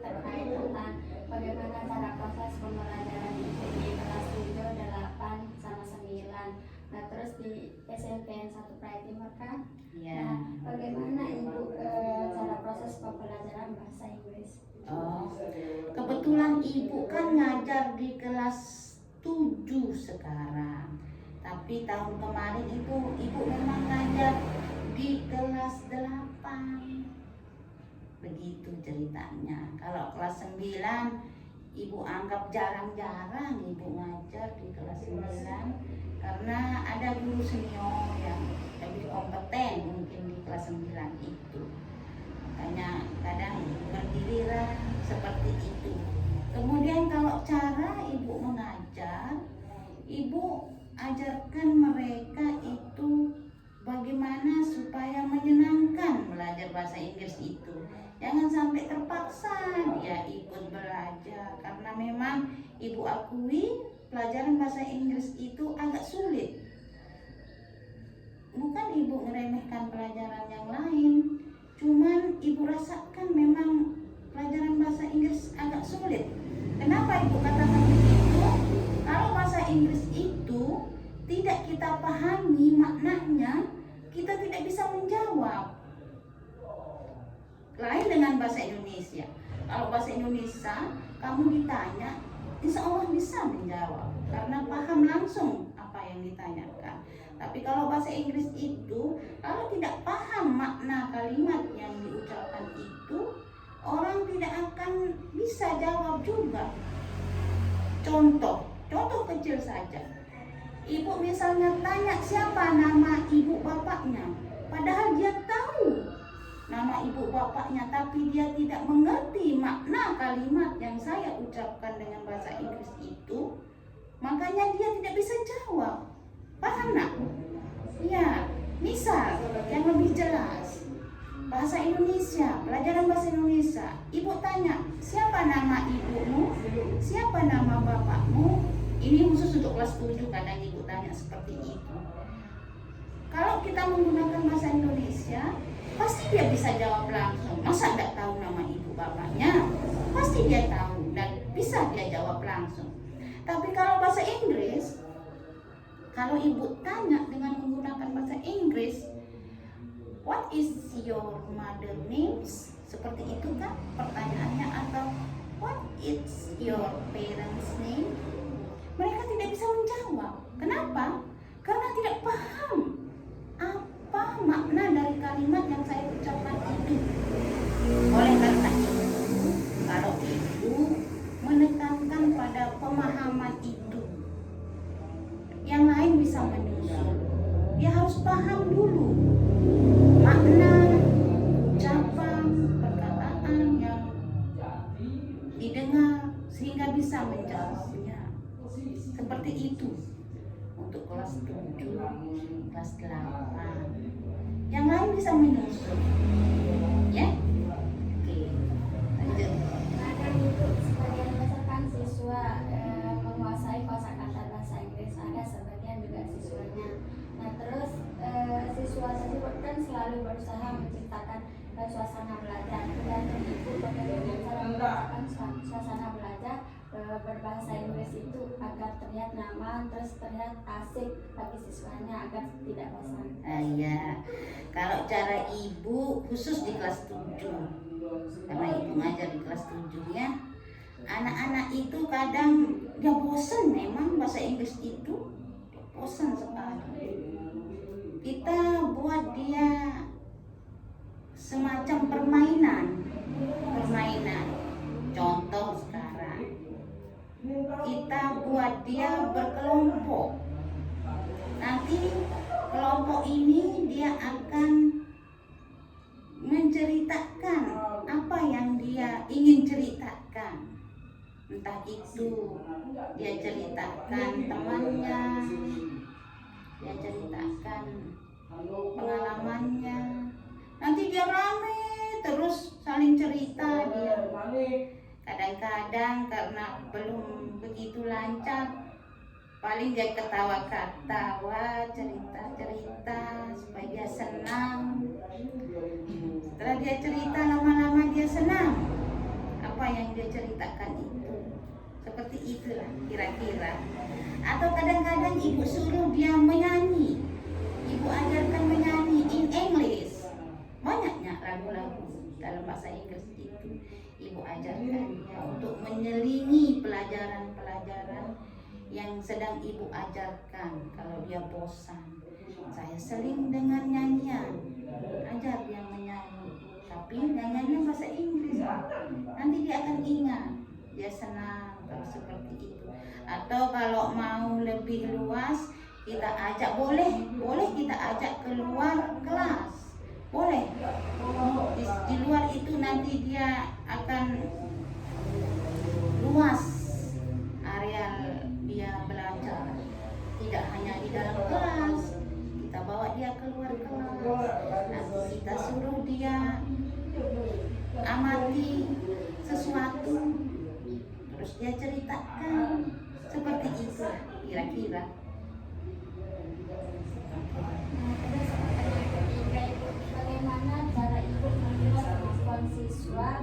terkait tentang bagaimana cara proses pembelajaran itu di kelas 7, 8, sama 9. Nah, terus di SMPN 1 Praia Timur kan? Ya. Nah, bagaimana Ibu cara proses pembelajaran bahasa Inggris? Oh, kebetulan Ibu kan ngajar di kelas 7 sekarang. Tapi tahun kemarin Ibu memang ngajar di kelas 8. Begitu ceritanya. Kalau kelas 9 Ibu anggap jarang-jarang Ibu ngajar di kelas 9 karena ada guru senior yang lebih kompeten mungkin di kelas 9 itu. Makanya kadang berdirilah seperti itu. Kemudian kalau cara Ibu mengajar, Ibu ajarkan mereka itu bagaimana supaya menyenangkan belajar bahasa Inggris itu. Jangan sampai terpaksa dia ikut belajar, karena memang Ibu akui pelajaran bahasa Inggris itu agak sulit. Bukan Ibu ngeremehkan pelajaran yang lain, cuman Ibu rasakan memang pelajaran bahasa Inggris agak sulit. Kenapa Ibu katakan begitu? Kalau bahasa Inggris itu tidak kita pahami maknanya, kita tidak bisa menjawab. Lain dengan bahasa Indonesia. Kalau bahasa Indonesia, kamu ditanya, insya Allah bisa menjawab karena paham langsung apa yang ditanyakan. Tapi kalau bahasa Inggris itu, kalau tidak paham makna kalimat yang diucapkan itu, orang tidak akan bisa jawab juga. Contoh kecil saja. Ibu misalnya tanya siapa nama ibu bapaknya, padahal dia tahu nama ibu bapaknya, tapi dia tidak mengerti makna kalimat yang saya ucapkan dengan bahasa Inggris itu, makanya dia tidak bisa jawab. Paham nak? Ya, misal yang lebih jelas, bahasa Indonesia, pelajaran bahasa Indonesia. Ibu tanya, siapa nama ibumu? Siapa nama bapakmu? Ini khusus untuk kelas 7, kadang Ibu tanya seperti itu. Kalau kita menggunakan bahasa Indonesia, pasti dia bisa jawab langsung. Masa tidak tahu nama ibu bapaknya? Pasti dia tahu dan bisa dia jawab langsung. Tapi kalau bahasa Inggris, kalau Ibu tanya dengan menggunakan bahasa Inggris, what is your mother names? Seperti itu kan pertanyaannya, atau what is your parents name? Mereka tidak bisa menjawab. Kenapa? Karena tidak paham apa makna dari kalimat yang saya ucapkan itu. Oleh karena itu, kalau Ibu menekankan pada pemahaman itu, yang lain bisa menyusul. Dia harus paham dulu makna ucapan, perkataan yang didengar sehingga bisa menjawabnya. Seperti itu untuk kelas 7, kelas 8. Yang lain bisa menyusul. Ya? Oke. Lanjut. Kadang itu sebagian besar kan siswa menguasai kosakata bahasa Inggris, ada sebagian juga siswanya. Nah, terus siswa tersebut kan selalu berusaha menciptakan suasana belajar. Tergantung Ibu bagaimana cara menciptakan suasana belajar berbahasa Inggris itu agar terlihat nyaman, terus terlihat asik bagi siswanya agar tidak bosan. Iya. Kalau cara Ibu khusus di kelas 7, karena Ibu ngajar di kelas 7 ya, anak-anak itu kadang dia bosan, memang bahasa Inggris itu bosan sekali. Kita buat dia semacam permainan. Contoh sekarang, kita buat dia berkelompok. Nanti kelompok ini dia akan menceritakan apa yang dia ingin ceritakan. Entah itu dia ceritakan temannya, dia ceritakan pengalamannya. Nanti dia rame terus saling cerita dia. Kadang-kadang karena belum begitu lancar, paling dia ketawa-ketawa, cerita-cerita supaya dia senang. Setelah dia cerita lama-lama dia senang. apa yang dia ceritakan itu. Seperti itulah kira-kira. Atau kadang-kadang ibu suruh dia menyanyi, ibu ajarkan menyanyi in English. Banyaknya lagu-lagu dalam bahasa Inggris itu ibu ajarkan dia untuk menyelingi pelajaran-pelajaran yang sedang ibu ajarkan. Kalau dia bosan, saya seling dengan nyanyian, ajar dia menyanyi, tapi nyanyiannya bahasa Inggris. Nanti dia akan ingat, dia senang kalau seperti itu. Atau kalau mau lebih luas, kita ajak, boleh kita ajak keluar kelas, boleh. Di luar itu nanti dia akan luas area dia belajar, tidak hanya di dalam kelas. Kita bawa dia keluar kelas, nanti kita suruh dia amati sesuatu, terus dia ceritakan. Seperti itu kira-kira. Nah, terus pertanyaan ketiga, Ibu, bagaimana cara Ibu membuat kemampuan siswa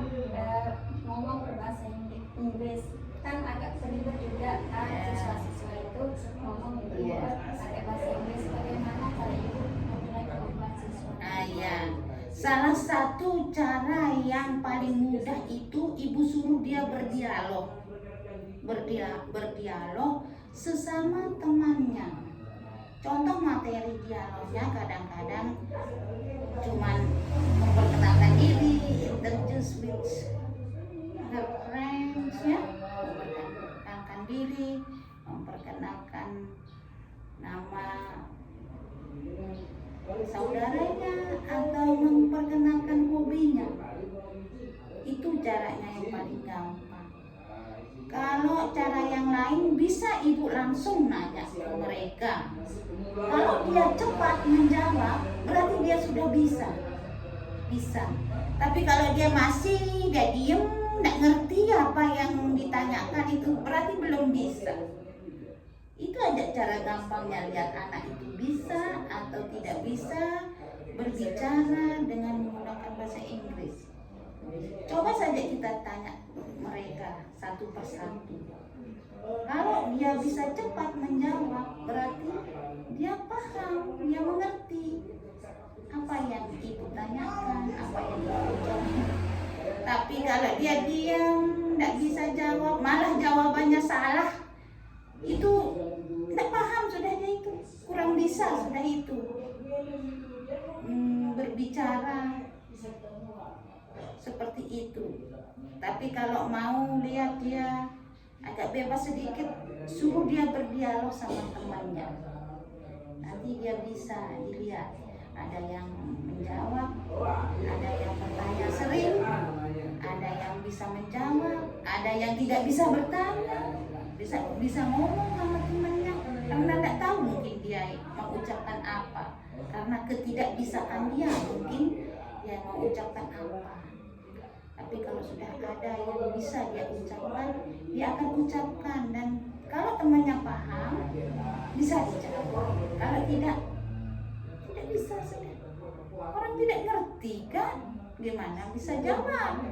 ngomong berbahasa Inggris? Kan agak ribet juga kan siswa-siswa itu ngomong pakai bahasa Inggris. Bagaimana cara Ibu memulai kemampuan siswa? Ya, salah satu cara yang paling mudah itu ibu suruh dia berdialog sesama temannya. Contoh materi dialognya kadang-kadang cuman memperkenalkan diri, introduce with her friends, ya, memperkenalkan diri, memperkenalkan nama saudaranya, atau memperkenalkan hobinya. Itu caranya yang paling gampang. Kalau cara yang lain bisa ibu langsung nanya ke mereka. Kalau dia cepat menjawab, berarti dia sudah bisa. Tapi kalau dia masih diem, nggak ngerti apa yang ditanyakan, itu berarti belum bisa. Itu aja cara gampangnya lihat anak itu bisa atau tidak bisa berbicara dengan menggunakan bahasa Inggris. Coba saja kita tanya mereka satu persatu. Kalau dia bisa cepat menjawab, berarti dia paham, dia mengerti apa yang ibu tanyakan, apa yang ibu ucapkan. Tapi kalau dia diam, tidak bisa jawab, malah jawabannya salah, itu tidak paham sudah, dia itu kurang bisa sudah itu berbicara seperti itu. Tapi kalau mau lihat dia agak bebas sedikit, suruh dia berdialog sama temannya. Nanti dia bisa dilihat, ada yang menjawab, ada yang bertanya sering, ada yang bisa menjawab, ada yang tidak bisa bertanya, bisa ngomong sama temannya karena tidak tahu mungkin dia mengucapkan apa, karena ketidakbisaan dia mungkin dia mau ucapkan apa. Tapi kalau sudah ada yang bisa dia ucapkan, dia akan ucapkan, dan kalau temannya paham bisa dijawab. Kalau tidak bisa sudah. Orang tidak ngerti kan, gimana bisa jawab?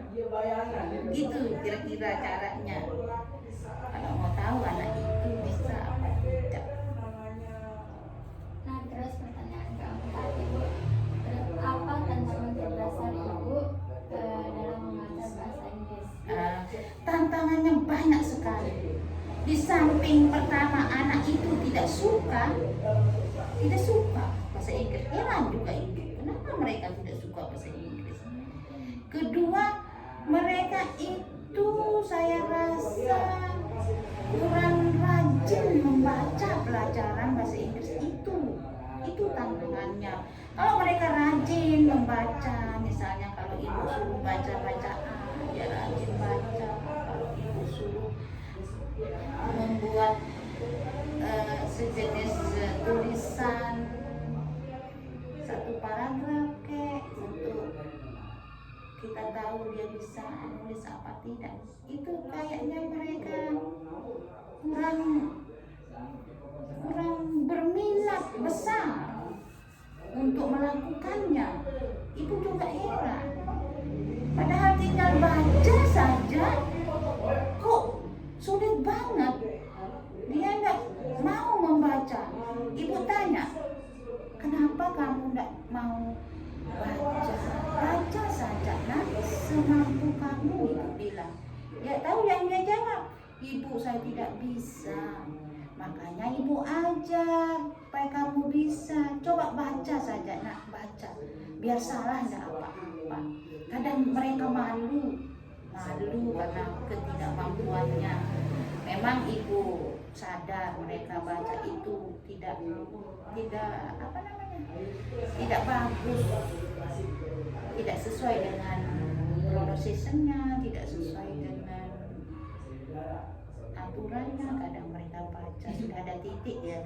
Gitu kira-kira caranya. Kalau mau tahu anak itu bisa apa tidak. Nah, terus pertanyaan keempat, Ibu, apa tantangan terbesar Ibu dalam mengajar bahasa Inggris? Tantangannya banyak sekali. Di samping pertama anak itu tidak suka bahasa Inggris, heran juga itu, kenapa mereka tidak suka bahasa Inggris. Kedua, mereka itu saya rasa kurang rajin membaca pelajaran bahasa Inggris itu tantangannya. Kalau mereka rajin membaca, misalnya kalau ibu suruh baca bacaan, dia rajin baca. Kalau ibu suruh membuat sejenis tulisan satu paragraf untuk kita tahu dia bisa nulis apa tidak, itu kayaknya mereka kurang berminat besar untuk melakukannya. Ibu juga heran, padahal tinggal baca saja susah. Ibu tanya, kenapa kamu tidak mau baca? Baca saja nak, semampu kamu, ibu bilang. Ya tahu yang dia jawab, ibu saya tidak bisa. Makanya ibu ajar supaya kamu bisa. Coba baca saja nak, baca. Biar salah tidak apa-apa. Kadang mereka malu karena ketidakmampuannya. Memang ibu sadar mereka baca itu tidak apa namanya, tidak bagus, tidak sesuai dengan pronunciation-nya, tidak sesuai dengan aturannya. Kadang mereka baca sudah ada titik dia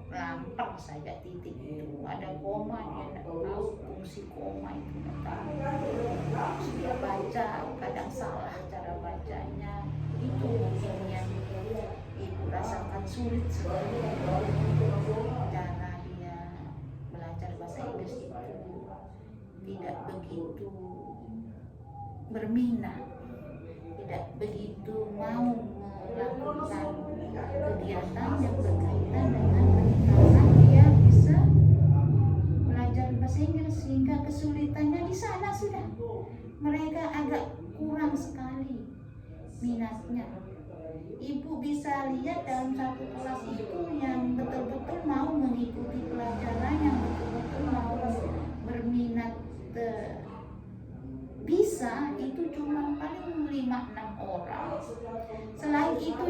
lampang saja titik itu, ada koma dia tidak tahu fungsi koma itu, tidak tahu. Dia baca kadang salah cara bacanya. Itu mungkin yang ibu rasakan sulit sekali. Cara dia belajar bahasa Inggris itu tidak begitu berminat, tidak begitu mau melakukan kegiatan yang berkaitan dengan peningkatan dia bisa belajar bahasa Inggris, sehingga kesulitannya di sana sudah. Mereka agak kurang sekali minatnya. Ibu bisa lihat dalam satu kelas itu yang betul-betul mau mengikuti pelajaran, yang betul-betul mau berminat bisa, itu cuma paling 5-6 orang. Selain itu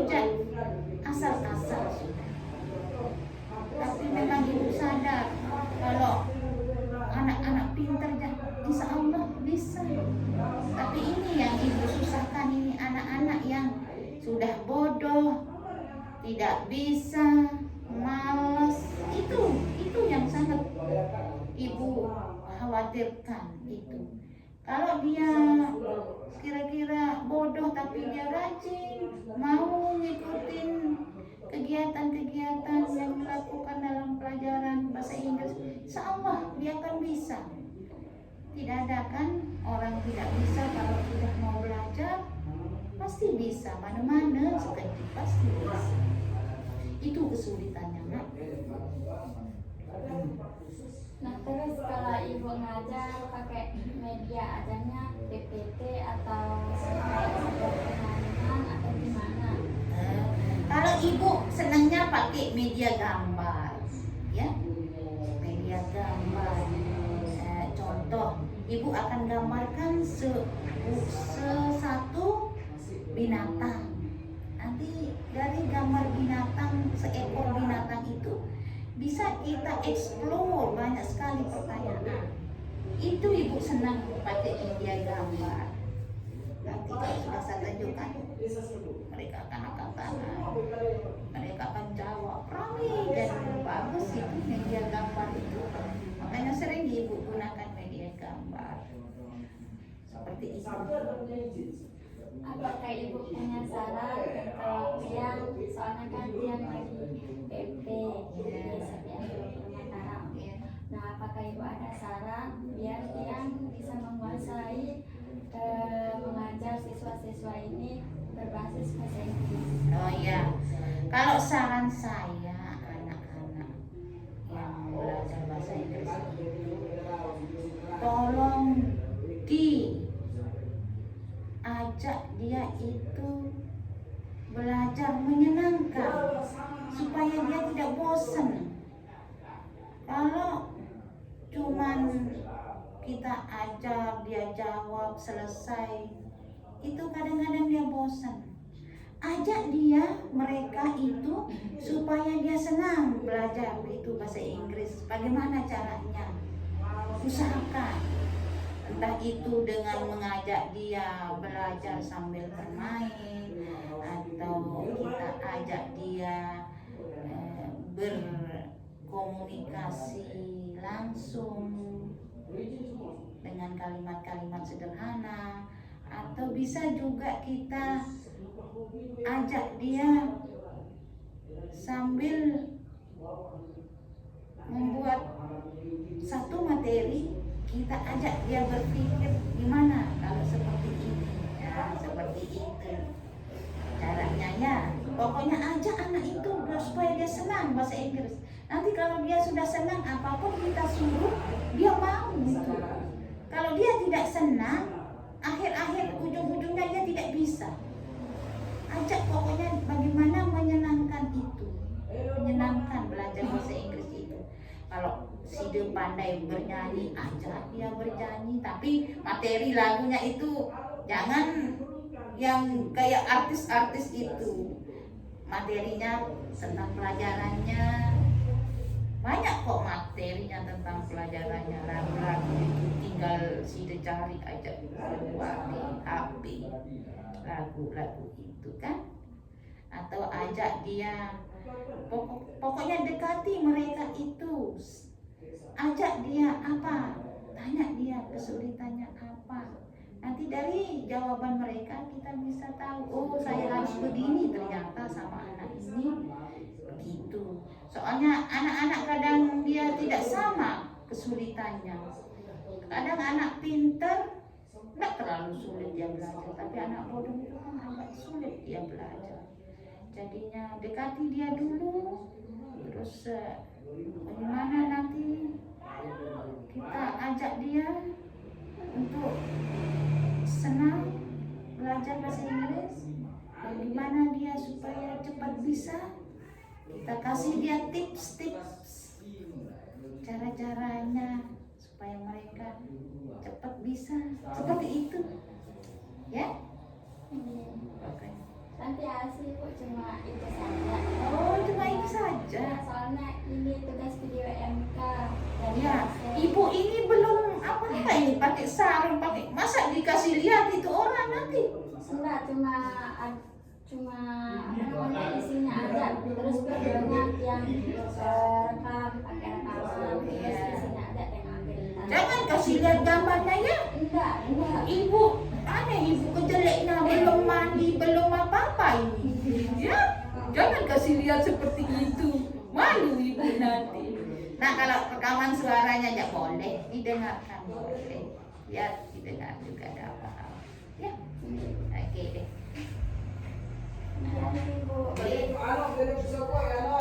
asal-asal sudah. Tapi memang ibu sadar kalau anak-anak pintar insya Allah bisa. Tapi ini yang ibu susahkan, ini anak-anak yang sudah bodoh, tidak bisa, malas. Itu yang sangat ibu khawatirkan itu. Kalau dia kira-kira bodoh tapi dia rajin, mau ngikutin kegiatan-kegiatan yang dilakukan dalam pelajaran bahasa Inggris, insya Allah dia akan bisa. Tidak ada kan orang tidak bisa kalau sudah mau belajar, pasti bisa, mana-mana sekejap pasti bisa. Itu kesulitannya, nak. Nah terus kalau ibu ngajar pakai media ajarnya PPT atau pengalingan atau gimana? Kalau ibu senangnya pakai media gambar, ya, media gambar. Contoh, ibu akan gambarkan satu binatang. Nanti dari gambar binatang, seekor binatang itu bisa kita explore banyak sekali pertanyaan. Itu ibu senang pakai media gambar. Nanti kalau sudah saya tunjukkan, mereka akan angkat tangan, mereka akan jawab ramai dan bagus. Itu media gambar itu, makanya sering ibu gunakan media gambar seperti itu. Apakah ibu punya saran untuk yang soalnya kan yang lagi PP setiap Mataram? Nah, apakah ibu ada saran biar yang bisa menguasai mengajar siswa-siswa ini berbasis bahasa Inggris? Oh ya, kalau saran saya anak-anak yang belajar bahasa Inggris itu tolong diajak dia itu belajar menyenangkan supaya dia tidak bosan. Kalau cuman kita ajar dia jawab selesai, itu kadang-kadang dia bosan. Ajak mereka itu supaya dia senang belajar itu bahasa Inggris. Bagaimana caranya? Usahakan. Entah itu dengan mengajak dia belajar sambil bermain, atau kita ajak dia berkomunikasi langsung dengan kalimat-kalimat sederhana, atau bisa juga kita ajak dia sambil membuat satu materi, kita ajak dia berpikir gimana kalau seperti ini, ya, seperti itu caranya ya. Pokoknya ajak anak itu supaya dia senang bahasa Inggris. Nanti kalau dia sudah senang, apapun kita suruh dia mau gitu. Kalau dia tidak senang, akhir-akhir ujung-ujungnya dia tidak bisa. Ajak pokoknya bagaimana menyenangkan itu, menyenangkan belajar bahasa Inggris itu. Kalau si dia pandai bernyanyi, ajak dia bernyanyi, tapi materi lagunya itu jangan yang kayak artis-artis itu. Materinya tentang pelajarannya, banyak kok materinya tentang pelajarannya. Lagu-lagu itu tinggal si dia cari aja keluar di HP lagu-lagu itu kan. Atau ajak dia, pokoknya dekati mereka itu, ajak dia apa, tanya dia kesulitannya apa. Nanti dari jawaban mereka kita bisa tahu, oh saya harus begini ternyata sama anak ini begitu. Soalnya anak-anak kadang dia tidak sama kesulitannya. Kadang anak pintar nggak terlalu sulit dia belajar, tapi anak bodoh itu kan agak sulit dia belajar. Jadinya dekati dia dulu, terus bagaimana nanti kita ajak dia untuk senang belajar bahasa Inggris. Bagaimana dia supaya cepat bisa, kita kasih dia tips-tips cara-caranya supaya mereka cepat bisa, seperti itu ya. Oke. Nanti asli kok cuma itu saja. Oh, cuma itu saja. Soalnya ini tugas video MK dari Ya, dosen. ibu ini belum apa ini pakai sarung, pakai masa dikasih lihat itu orang nanti. Enggak, cuma apa namanya isinya aja, terus videonya yang rekam pakai rekaman, terus isinya ada yang ambil. Jangan kasih lihat gambarnya ya. Enggak. Ibu aneh, ibu kejeleknya belum mandi, belum apa-apa ini. Ya, jangan kasih lihat seperti itu. Malu ibu nanti. Nah, kalau rekaman suaranya ya boleh didengarkan, boleh. Biar didengar juga ada apa-apa. Ya, oke deh. Iya, Ibu. Oke. Ano, ganun sa ko, ano?